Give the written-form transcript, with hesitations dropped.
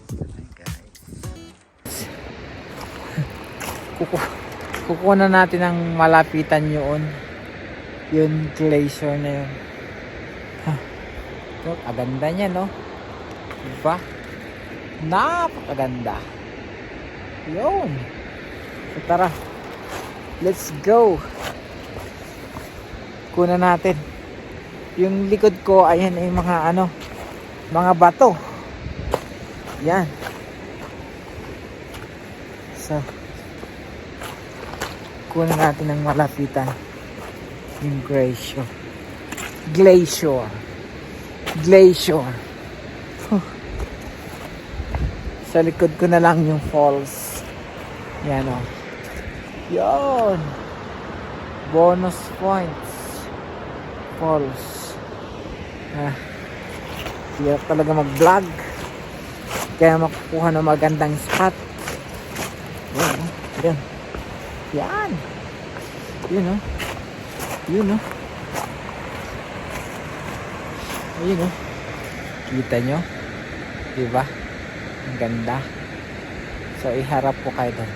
Hi guys. Kukunan natin ang malapitan yun. Yung glacier na yun. So, aganda niya, no? Diba? Napakaganda. Yun. So, tara. Let's go. Kunan natin. Yung likod ko, ayan ay mga mga bato. Yan. So, kunan natin ang malapitan. Yung glacier. Sa likod ko na lang yung falls. Yan o. Yan. Bonus points. Falls. Hirap talaga mag-vlog. Kaya makukuha ng magandang spot. Yan. Yan. Yan. Yun o. Yun o. Ayun o. Kita nyo? Diba? Ang ganda. So, iharap po kayo doon.